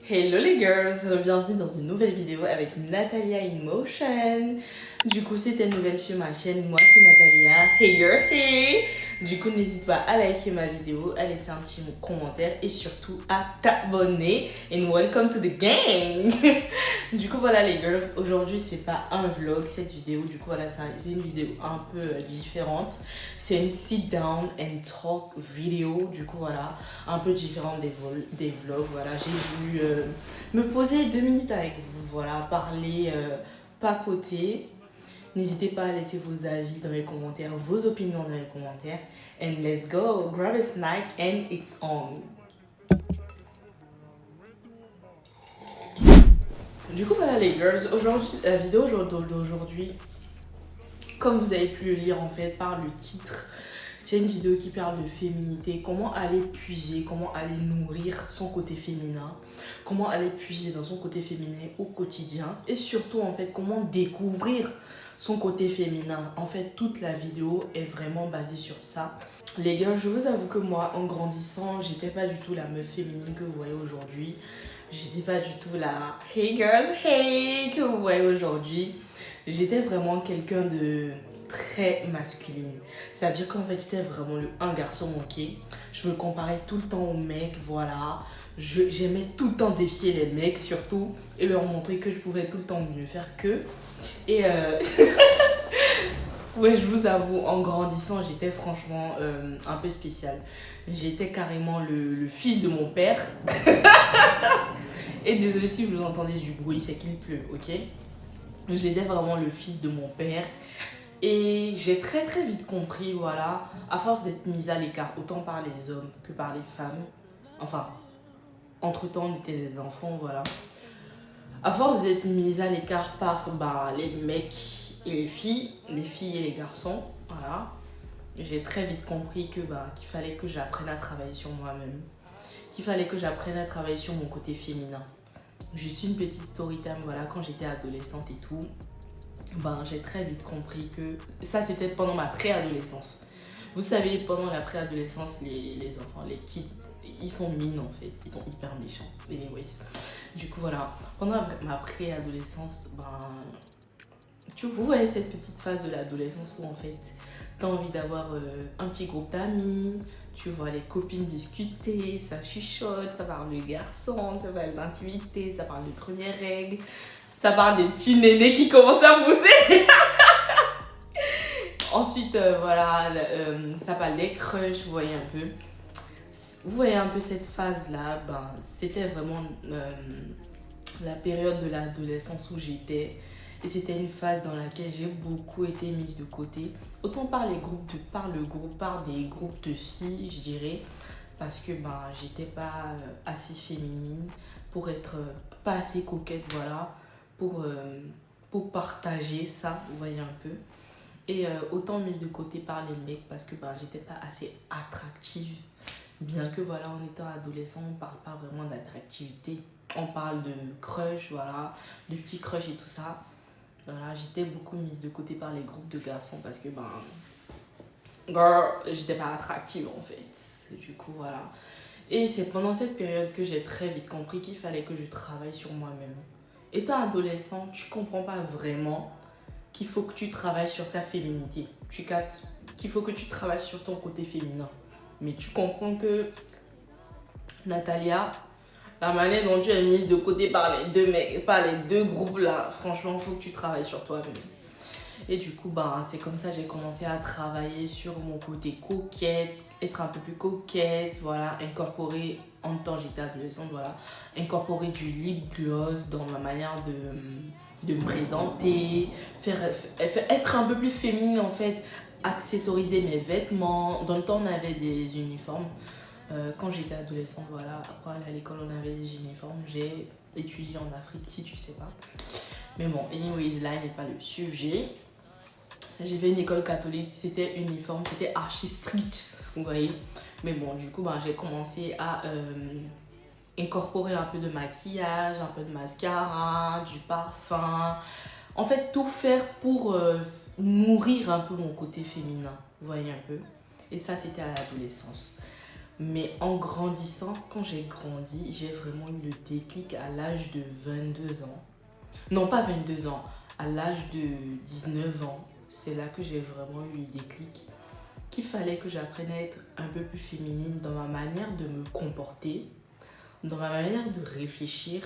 Hello les girls, bienvenue dans une nouvelle vidéo avec Natalia in Motion. Du coup, si t'es nouvelle sur ma chaîne, moi c'est Natalia. Hey girl, hey! Du coup, n'hésite pas à liker ma vidéo, à laisser un petit commentaire et surtout à t'abonner. And welcome to the gang! Du coup, voilà les girls, aujourd'hui c'est pas un vlog cette vidéo. Du coup, voilà, c'est une vidéo un peu différente. C'est une sit down and talk vidéo. Du coup, voilà, un peu différente des vlogs. Voilà, j'ai voulu me poser 2 minutes avec vous. Voilà, parler, papoter. N'hésitez pas à laisser vos avis dans les commentaires, vos opinions dans les commentaires. And let's go, grab a snack and it's on. Du coup, voilà les girls, aujourd'hui, la vidéo d'aujourd'hui, comme vous avez pu le lire en fait par le titre, c'est une vidéo qui parle de féminité, comment aller puiser, comment aller nourrir son côté féminin, comment aller puiser dans son côté féminin au quotidien et surtout en fait comment découvrir son côté féminin. En fait, toute la vidéo est vraiment basée sur ça. Les gars, je vous avoue que moi, en grandissant, j'étais pas du tout la meuf féminine que vous voyez aujourd'hui. J'étais pas du tout la hey girls, hey que vous voyez aujourd'hui. J'étais vraiment quelqu'un de très masculine. C'est-à-dire qu'en fait, j'étais vraiment un garçon manqué. Je me comparais tout le temps aux mecs, voilà. J'aimais tout le temps défier les mecs surtout et leur montrer que je pouvais tout le temps mieux faire qu'eux. Et ouais, je vous avoue, en grandissant, j'étais franchement un peu spéciale. J'étais carrément le fils de mon père. Et désolé si vous entendez du bruit, c'est qu'il pleut, ok? J'étais vraiment le fils de mon père. Et j'ai très très vite compris, voilà, à force d'être mise à l'écart, autant par les hommes que par les femmes. Enfin, entre-temps, on était des enfants, voilà. À force d'être mise à l'écart par les mecs et les filles et les garçons, voilà, j'ai très vite compris que qu'il fallait que j'apprenne à travailler sur moi-même, qu'il fallait que j'apprenne à travailler sur mon côté féminin. Juste une petite story time, voilà, quand j'étais adolescente et tout, j'ai très vite compris que ça c'était pendant ma préadolescence. Vous savez, pendant la préadolescence, les enfants, les kids, ils sont mines en fait, ils sont hyper méchants. Anyways. Du coup, voilà, pendant ma préadolescence, vous voyez cette petite phase de l'adolescence où en fait, t'as envie d'avoir un petit groupe d'amis, tu vois les copines discuter, ça chuchote, ça parle de garçons, ça parle d'intimité, ça parle de premières règles, ça parle des petits nénés qui commencent à pousser. Ensuite, voilà, ça parle des crushs, vous voyez un peu. Vous voyez un peu cette phase-là, c'était vraiment la période de l'adolescence où j'étais. Et c'était une phase dans laquelle j'ai beaucoup été mise de côté. Autant par des groupes de filles, je dirais. Parce que j'étais pas assez féminine pour être pas assez coquette, voilà. Pour partager ça, vous voyez un peu. Et autant mise de côté par les mecs parce que j'étais pas assez attractive. Bien que voilà, en étant adolescent, on parle pas vraiment d'attractivité. On parle de crush, voilà, de petits crush et tout ça. Voilà, j'étais beaucoup mise de côté par les groupes de garçons parce que j'étais pas attractive en fait. Du coup, voilà. Et c'est pendant cette période que j'ai très vite compris qu'il fallait que je travaille sur moi-même. Étant adolescent, tu comprends pas vraiment qu'il faut que tu travailles sur ta féminité. Tu captes qu'il faut que tu travailles sur ton côté féminin. Mais tu comprends que, Natalia, la manière dont tu es mise de côté par les deux groupes là, franchement, il faut que tu travailles sur toi-même. Et du coup, c'est comme ça que j'ai commencé à travailler sur mon côté coquette, être un peu plus coquette, voilà, incorporer, en même temps j'étais adolescente, voilà, incorporer du lip gloss dans ma manière de me présenter, être un peu plus féminine en fait, accessoriser mes vêtements. Dans le temps, on avait des uniformes. Quand j'étais adolescente, voilà, après aller à l'école, on avait des uniformes. J'ai étudié en Afrique, si tu sais pas. Mais bon, anyways, là n'est pas le sujet. J'ai fait une école catholique, c'était uniforme, c'était archi strict, vous voyez. Mais bon, du coup, j'ai commencé à incorporer un peu de maquillage, un peu de mascara, du parfum. En fait, tout faire pour nourrir un peu mon côté féminin, vous voyez un peu. Et ça, c'était à l'adolescence. Mais en grandissant, quand j'ai grandi, j'ai vraiment eu le déclic à l'âge de 22 ans. Non, pas 22 ans, à l'âge de 19 ans. C'est là que j'ai vraiment eu le déclic qu'il fallait que j'apprenne à être un peu plus féminine dans ma manière de me comporter, dans ma manière de réfléchir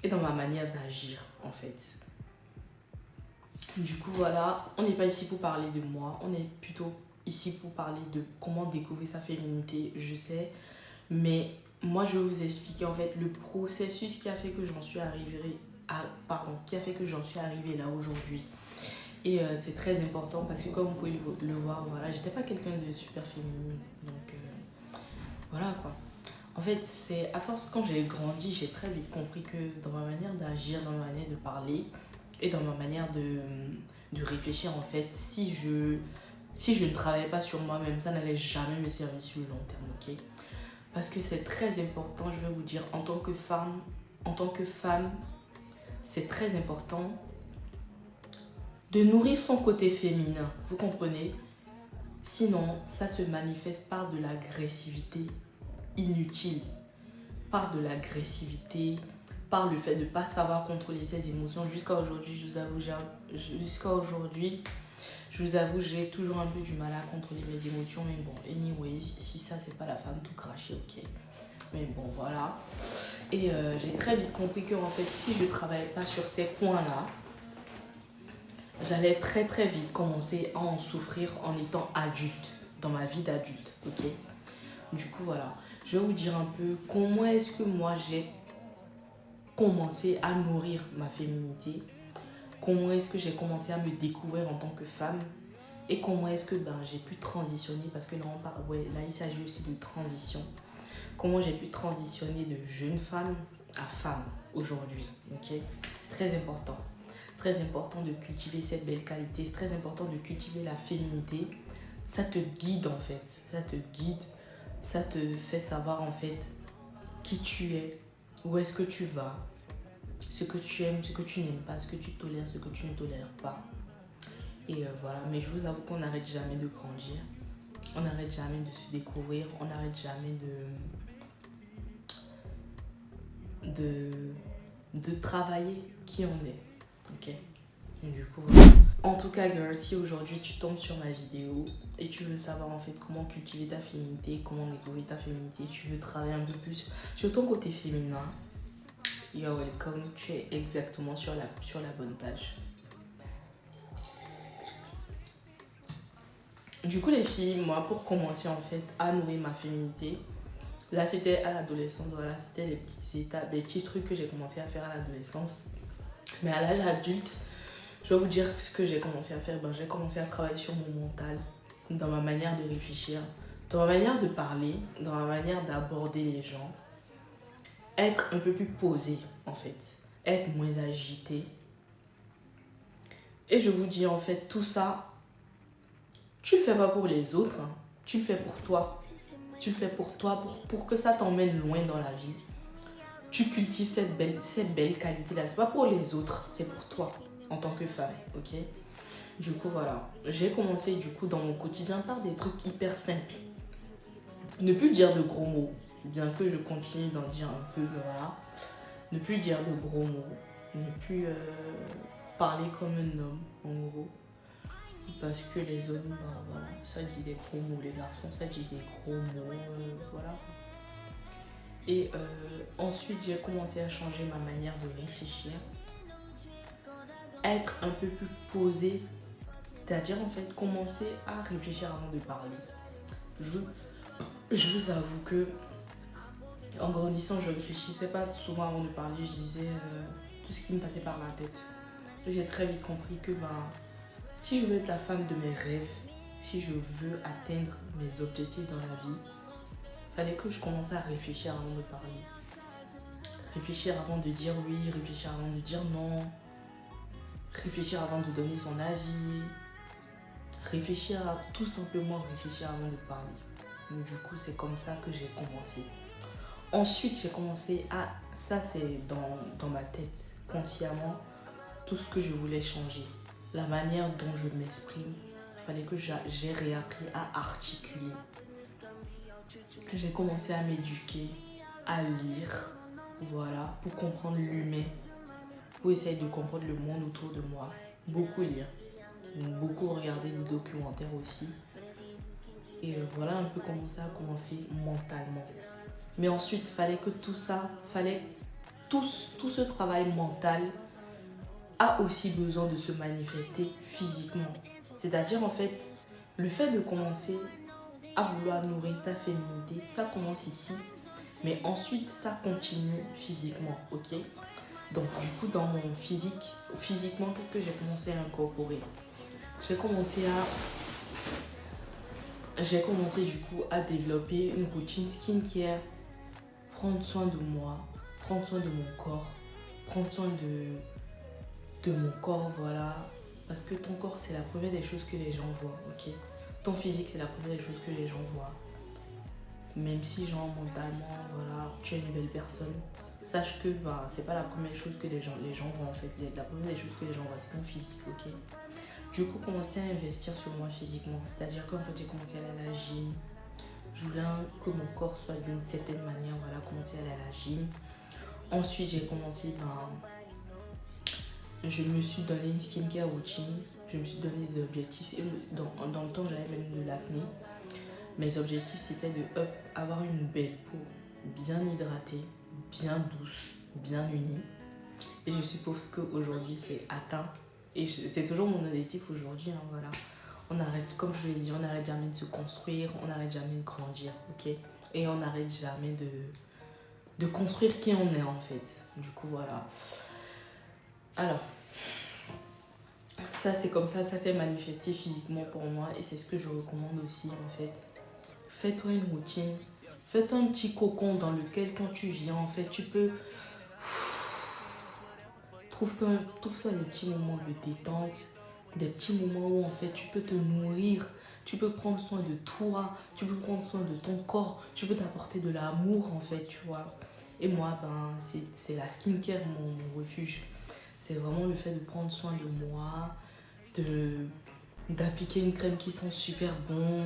et dans ma manière d'agir en fait. Du coup voilà, on n'est pas ici pour parler de moi, on est plutôt ici pour parler de comment découvrir sa féminité, je sais, mais moi je vais vous expliquer en fait le processus qui a fait que j'en suis arrivée qui a fait que j'en suis arrivée là aujourd'hui. Et c'est très important parce que comme vous pouvez le voir, voilà, j'étais pas quelqu'un de super féminine, donc voilà quoi. En fait, c'est à force, quand j'ai grandi, j'ai très vite compris que dans ma manière d'agir, dans ma manière de parler et dans ma manière de réfléchir, en fait, si je ne travaillais pas sur moi-même, ça n'allait jamais me servir sur le long terme, ok? Parce que c'est très important, je vais vous dire, en tant que femme, c'est très important de nourrir son côté féminin, vous comprenez? Sinon, ça se manifeste par de l'agressivité inutile, par de l'agressivité, par le fait de ne pas savoir contrôler ses émotions. Jusqu'à aujourd'hui, je vous avoue, j'ai toujours un peu du mal à contrôler mes émotions. Mais bon, anyway, si ça, c'est pas la femme tout crachée, ok. Mais bon, voilà. Et j'ai très vite compris que, en fait, si je ne travaillais pas sur ces points-là, j'allais très très vite commencer à en souffrir en étant adulte, dans ma vie d'adulte, ok. Du coup, voilà. Je vais vous dire un peu comment est-ce que moi j'ai commencé à nourrir ma féminité, comment est-ce que j'ai commencé à me découvrir en tant que femme et comment est-ce que j'ai pu transitionner, parce que là, là il s'agit aussi de transition. Comment j'ai pu transitionner de jeune femme à femme aujourd'hui, ok? C'est très important. C'est très important de cultiver cette belle qualité, c'est très important de cultiver la féminité. Ça te guide en fait, ça te guide. Ça te fait savoir en fait qui tu es, où est-ce que tu vas, ce que tu aimes, ce que tu n'aimes pas, ce que tu tolères, ce que tu ne tolères pas. Et voilà, mais je vous avoue qu'on n'arrête jamais de grandir, on n'arrête jamais de se découvrir, on n'arrête jamais de travailler qui on est, ok? Du coup, voilà. En tout cas, girl, si aujourd'hui tu tombes sur ma vidéo et tu veux savoir en fait comment cultiver ta féminité, comment découvrir ta féminité, tu veux travailler un peu plus sur ton côté féminin, you're welcome, tu es exactement sur la bonne page. Du coup, les filles, moi, pour commencer en fait à nourrir ma féminité, là c'était à l'adolescence, voilà, c'était les petites étapes, les petits trucs que j'ai commencé à faire à l'adolescence. Mais à l'âge adulte, je vais vous dire ce que j'ai commencé à faire. J'ai commencé à travailler sur mon mental, dans ma manière de réfléchir, dans ma manière de parler, dans ma manière d'aborder les gens. Être un peu plus posé, en fait. Être moins agité. Et je vous dis, en fait, tout ça, tu le fais pas pour les autres, hein. Tu le fais pour toi. Tu le fais pour toi, pour que ça t'emmène loin dans la vie. Tu cultives cette belle qualité-là. C'est pas pour les autres, c'est pour toi. En tant que femme, ok? Du coup, voilà. J'ai commencé, du coup, dans mon quotidien par des trucs hyper simples. Ne plus dire de gros mots, bien que je continue d'en dire un peu, mais voilà. Ne plus dire de gros mots. Ne plus parler comme un homme, en gros. Parce que les hommes, voilà, ça dit des gros mots. Les garçons, ça dit des gros mots, voilà. Et ensuite, j'ai commencé à changer ma manière de réfléchir. Être un peu plus posé, c'est-à-dire en fait commencer à réfléchir avant de parler. Je vous avoue que en grandissant, je réfléchissais pas souvent avant de parler, je disais tout ce qui me passait par la tête. J'ai très vite compris que si je veux être la femme de mes rêves, si je veux atteindre mes objectifs dans la vie, il fallait que je commence à réfléchir avant de parler. Réfléchir avant de dire oui, réfléchir avant de dire non. Réfléchir avant de donner son avis, tout simplement réfléchir avant de parler. Donc, du coup, c'est comme ça que j'ai commencé. Ensuite, j'ai commencé ça c'est dans ma tête, consciemment, tout ce que je voulais changer. La manière dont je m'exprime, il fallait que j'ai réappris à articuler. j'ai commencé à m'éduquer, à lire, voilà, pour comprendre l'humain, pour essayer de comprendre le monde autour de moi. Beaucoup lire, beaucoup regarder des documentaires aussi. Et voilà un peu comment ça a commencé mentalement. Mais ensuite, fallait que tout ça, tout ce travail mental a aussi besoin de se manifester physiquement. C'est-à-dire en fait, le fait de commencer à vouloir nourrir ta féminité, ça commence ici, mais ensuite ça continue physiquement, ok? Donc du coup dans mon physiquement, qu'est-ce que j'ai commencé à incorporer? J'ai commencé du coup à développer une routine skincare, prendre soin de moi, prendre soin de mon corps, prendre soin de mon corps, voilà. Parce que ton corps, c'est la première des choses que les gens voient, ok? Ton physique, c'est la première des choses que les gens voient. Même si, genre, mentalement, voilà, tu es une belle personne, sache que c'est pas la première chose que les gens voient, en fait. La première des choses que les gens voient, c'est ton physique, ok? Du coup, commencer à investir sur moi physiquement. C'est-à-dire qu'en fait, j'ai commencé à aller à la gym. Je voulais que mon corps soit d'une certaine manière, voilà, commencer à aller à la gym. Ensuite, j'ai commencé, je me suis donné une skincare routine, je me suis donné des objectifs. Et dans le temps, j'avais même de l'acné. Mes objectifs, c'était de avoir une belle peau, bien hydratée, bien douce, bien unie. Et je suppose qu'aujourd'hui, c'est atteint. Et c'est toujours mon objectif aujourd'hui, hein, voilà. On arrête, comme je l'ai dit, on n'arrête jamais de se construire, on n'arrête jamais de grandir, ok? Et on n'arrête jamais de construire qui on est, en fait. Du coup, voilà. Alors, ça c'est comme ça s'est manifesté physiquement pour moi et c'est ce que je recommande aussi en fait. Fais-toi une routine, fais-toi un petit cocon dans lequel quand tu viens en fait tu peux... Trouve-toi des petits moments de détente, des petits moments où en fait tu peux te nourrir, tu peux prendre soin de toi, tu peux prendre soin de ton corps, tu peux t'apporter de l'amour en fait, tu vois. Et moi, c'est la skincare mon refuge. C'est vraiment le fait de prendre soin de moi, d'appliquer une crème qui sent super bon,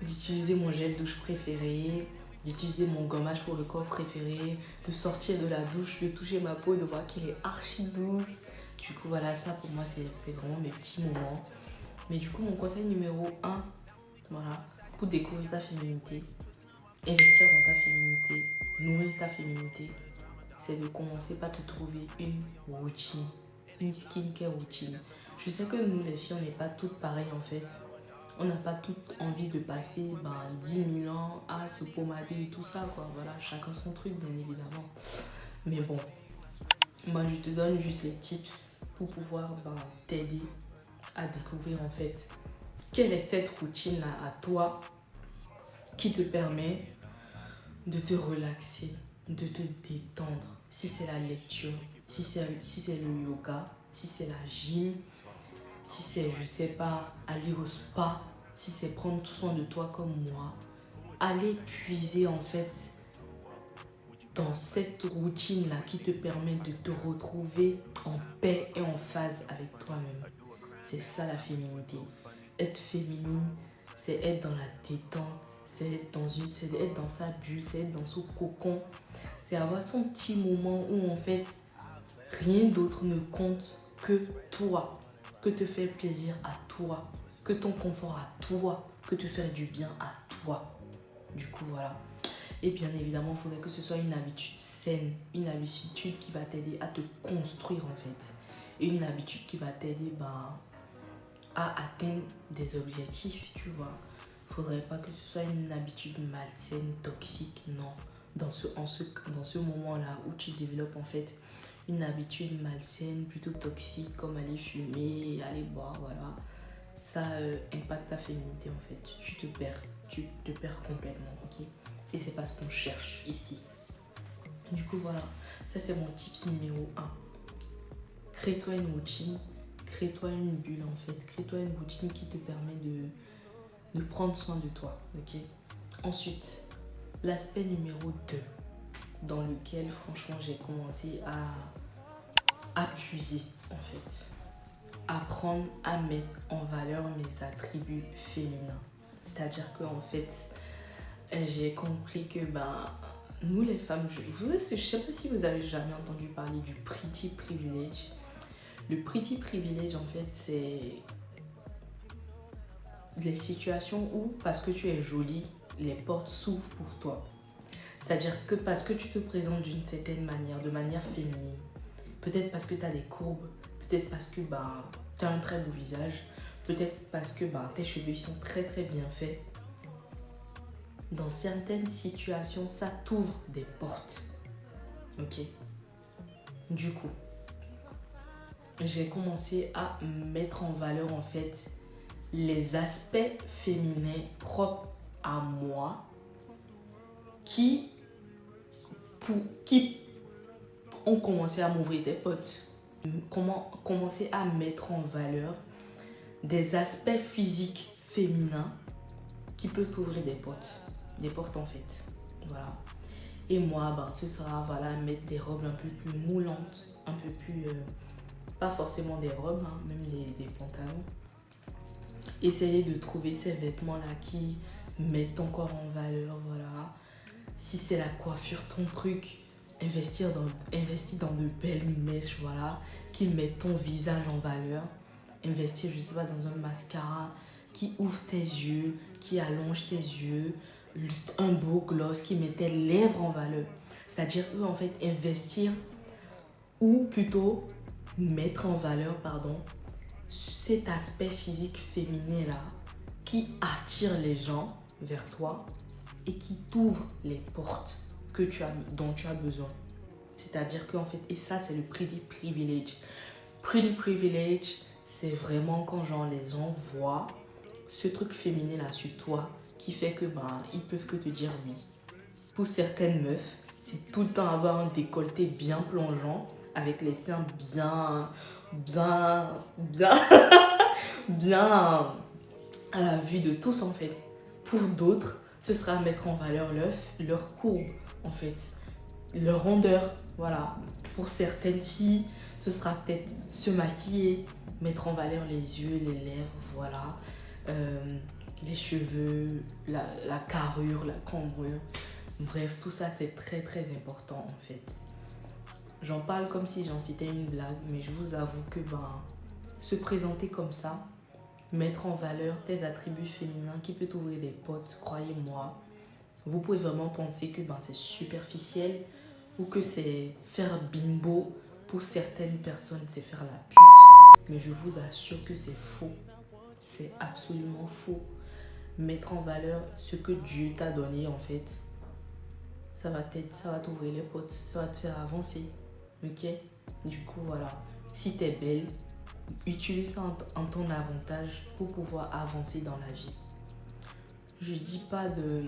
d'utiliser mon gel douche préféré, d'utiliser mon gommage pour le corps préféré, de sortir de la douche, de toucher ma peau, de voir qu'elle est archi douce. Du coup, voilà, ça pour moi, c'est vraiment mes petits moments. Mais du coup, mon conseil numéro 1, voilà, pour découvrir ta féminité, investir dans ta féminité, nourrir ta féminité, c'est de commencer par te trouver une routine, une skincare routine. Je sais que nous les filles, on n'est pas toutes pareilles en fait. On n'a pas toutes envie de passer 10 000 ans à se pomader et tout ça quoi. Voilà, chacun son truc bien évidemment. Mais bon, moi je te donne juste les tips pour pouvoir t'aider à découvrir en fait quelle est cette routine là à toi qui te permet de te relaxer, de te détendre. Si c'est la lecture, si c'est le yoga, si c'est la gym, si c'est, je sais pas, aller au spa, si c'est prendre tout soin de toi comme moi, aller puiser en fait dans cette routine-là qui te permet de te retrouver en paix et en phase avec toi-même. C'est ça la féminité. Être féminine, c'est être dans la détente, c'est être dans sa bulle, c'est être dans son cocon. C'est avoir son petit moment où en fait rien d'autre ne compte que toi, que te faire plaisir à toi, que ton confort à toi, que te faire du bien à toi. Du coup voilà. Et bien évidemment, il faudrait que ce soit une habitude saine, une habitude qui va t'aider à te construire en fait. Et une habitude qui va t'aider à atteindre des objectifs, tu vois. Faudrait pas que ce soit une habitude malsaine, toxique, non. Dans ce moment-là où tu développes en fait une habitude malsaine, plutôt toxique, comme aller fumer, aller boire, voilà. Ça impacte ta féminité en fait. Tu te perds complètement, ok? Et c'est pas ce qu'on cherche ici. Du coup, voilà. Ça, c'est mon tips numéro 1. Crée-toi une routine. Crée-toi une bulle, en fait. Crée-toi une routine qui te permet de prendre soin de toi, ok? Ensuite, l'aspect numéro 2, dans lequel, franchement, j'ai commencé à puiser, en fait. Apprendre à mettre en valeur mes attributs féminins. C'est-à-dire qu'en fait, j'ai compris que nous les femmes, je sais pas si vous avez jamais entendu parler du pretty privilege. Le pretty privilege, en fait, c'est les situations où, parce que tu es jolie, les portes s'ouvrent pour toi. C'est-à-dire que parce que tu te présentes d'une certaine manière, de manière féminine, peut-être parce que tu as des courbes, peut-être parce que tu as un très beau visage, peut-être parce que tes cheveux ils sont très très bien faits. Dans certaines situations, ça t'ouvre des portes. Ok? Du coup, j'ai commencé à mettre en valeur en fait les aspects féminins propres à moi qui ont commencé à m'ouvrir des portes. Commencer à mettre en valeur des aspects physiques féminins qui peuvent t'ouvrir des portes en fait. Voilà. Et moi, ce sera mettre des robes un peu plus moulantes, un peu plus, pas forcément des robes, même des pantalons. Essayer de trouver ces vêtements-là qui mettent ton corps en valeur, voilà. Si c'est la coiffure, ton truc, investir dans de belles mèches, voilà, qui mettent ton visage en valeur. Investir, je sais pas, dans un mascara qui ouvre tes yeux, qui allonge tes yeux, un beau gloss qui met tes lèvres en valeur. C'est-à-dire, en fait, investir ou plutôt mettre en valeur, cet aspect physique féminin là qui attire les gens vers toi et qui t'ouvre les portes dont tu as besoin. C'est-à-dire qu'en fait, et ça c'est le pretty privilege. Pretty privilege, c'est vraiment quand les gens voient ce truc féminin là sur toi qui fait que ils peuvent que te dire oui. Pour certaines meufs, c'est tout le temps avoir un décolleté bien plongeant avec les seins bien à la vue de tous en fait. Pour d'autres, ce sera mettre en valeur leur courbe en fait, leur rondeur, voilà. Pour certaines filles, ce sera peut-être se maquiller, mettre en valeur les yeux, les lèvres, voilà. Les cheveux, la carrure, la cambrure. Bref, tout ça c'est très très important en fait. J'en parle comme si j'en citais une blague, mais je vous avoue que se présenter comme ça, mettre en valeur tes attributs féminins qui peut t'ouvrir des portes, croyez-moi. Vous pouvez vraiment penser que c'est superficiel ou que c'est faire bimbo. Pour certaines personnes, c'est faire la pute. Mais je vous assure que c'est faux. C'est absolument faux. Mettre en valeur ce que Dieu t'a donné en fait, ça va t'ouvrir les portes, ça va te faire avancer. Ok? Du coup, voilà. Si t'es belle, utilise ça en ton avantage pour pouvoir avancer dans la vie. Je dis pas de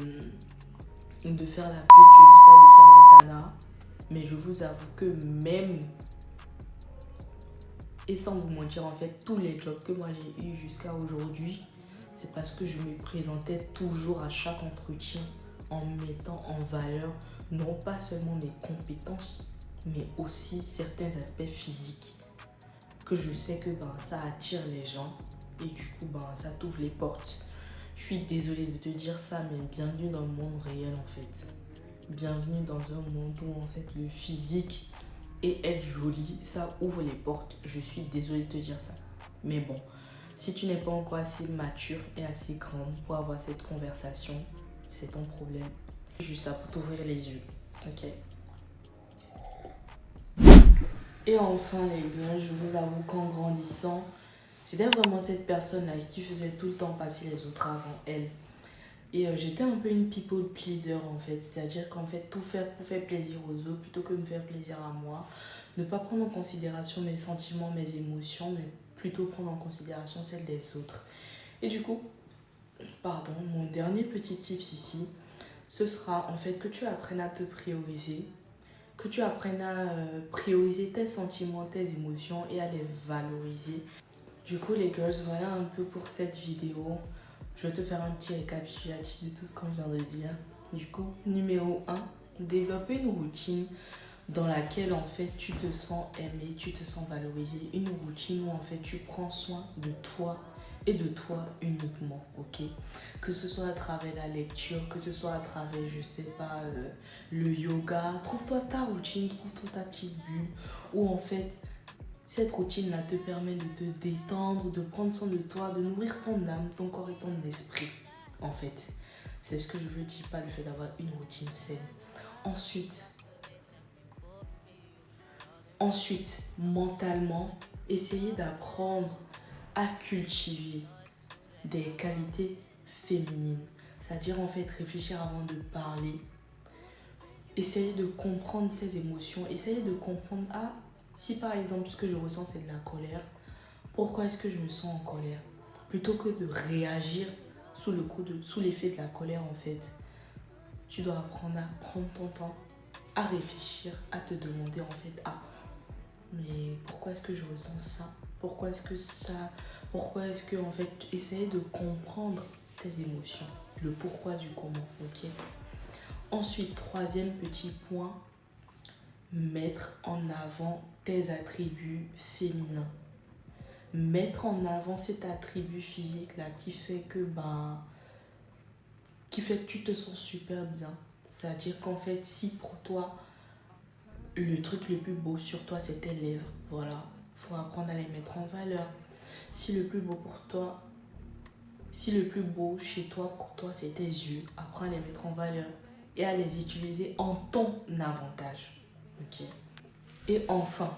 faire la pute, je dis pas de faire la tana, mais je vous avoue que même, et sans vous mentir, en fait, tous les jobs que moi j'ai eu jusqu'à aujourd'hui, c'est parce que je me présentais toujours à chaque entretien en mettant en valeur non pas seulement mes compétences, mais aussi certains aspects physiques que je sais que ça attire les gens et du coup ça t'ouvre les portes. Je suis désolée de te dire ça, mais bienvenue dans le monde réel en fait. Bienvenue dans un monde où en fait le physique et être jolie, ça ouvre les portes. Je suis désolée de te dire ça. Mais bon, si tu n'es pas encore assez mature et assez grande pour avoir cette conversation, c'est ton problème. Juste là pour t'ouvrir les yeux. Ok? Et enfin les gars, je vous avoue qu'en grandissant, j'étais vraiment cette personne-là qui faisait tout le temps passer les autres avant elle. Et j'étais un peu une people pleaser en fait. C'est-à-dire qu'en fait, tout faire pour faire plaisir aux autres plutôt que me faire plaisir à moi. Ne pas prendre en considération mes sentiments, mes émotions, mais plutôt prendre en considération celles des autres. Et du coup, mon dernier petit tips ici, ce sera en fait que tu apprennes à te prioriser. Que tu apprennes à prioriser tes sentiments, tes émotions et à les valoriser. Du coup les girls, voilà un peu pour cette vidéo. Je vais te faire un petit récapitulatif de tout ce qu'on vient de dire. Du coup, numéro 1, développer une routine dans laquelle en fait tu te sens aimé, tu te sens valorisé. Une routine où en fait tu prends soin de toi et de toi uniquement, ok? Que ce soit à travers la lecture, que ce soit à travers, je sais pas, le yoga. Trouve-toi ta routine, trouve-toi ta petite bulle où en fait, cette routine-là te permet de te détendre, de prendre soin de toi, de nourrir ton âme, ton corps et ton esprit, en fait. C'est ce que je veux dire, pas le fait d'avoir une routine saine. Ensuite, mentalement, essayez d'apprendre à cultiver des qualités féminines. C'est-à-dire, en fait, réfléchir avant de parler. Essayez de comprendre ses émotions. Essayez de comprendre, ah, si par exemple, ce que je ressens, c'est de la colère, pourquoi est-ce que je me sens en colère? Plutôt que de réagir sous l'effet de la colère, en fait, tu dois apprendre à prendre ton temps, à réfléchir, à te demander, en fait, ah, mais pourquoi est-ce que je ressens ça? Pourquoi est-ce que, en fait, essayer de comprendre tes émotions, le pourquoi du comment, ok? Ensuite, troisième petit point, mettre en avant tes attributs féminins. Mettre en avant cet attribut physique là qui fait que tu te sens super bien. C'est-à-dire qu'en fait, si pour toi le truc le plus beau sur toi c'est tes lèvres, voilà, faut apprendre à les mettre en valeur. Si le plus beau chez toi pour toi c'est tes yeux, apprends à les mettre en valeur et à les utiliser en ton avantage. Ok. Et enfin,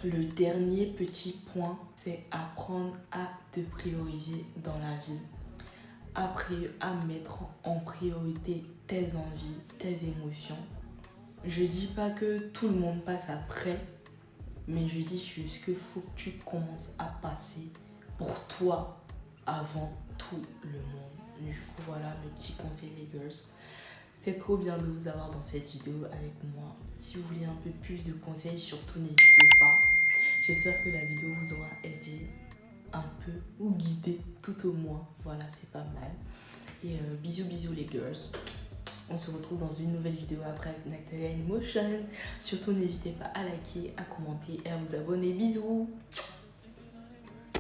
le dernier petit point, c'est apprendre à te prioriser dans la vie. Après, à mettre en priorité tes envies, tes émotions. Je dis pas que tout le monde passe après, mais je dis juste qu'il faut que tu commences à passer pour toi avant tout le monde. Du coup, voilà mes petits conseils, les girls. C'était trop bien de vous avoir dans cette vidéo avec moi. Si vous voulez un peu plus de conseils, surtout n'hésitez pas. J'espère que la vidéo vous aura aidé un peu ou guidé tout au moins. Voilà, c'est pas mal. Et bisous les girls. On se retrouve dans une nouvelle vidéo après avec Natalia in Motion. Surtout n'hésitez pas à liker, à commenter et à vous abonner. Bisous.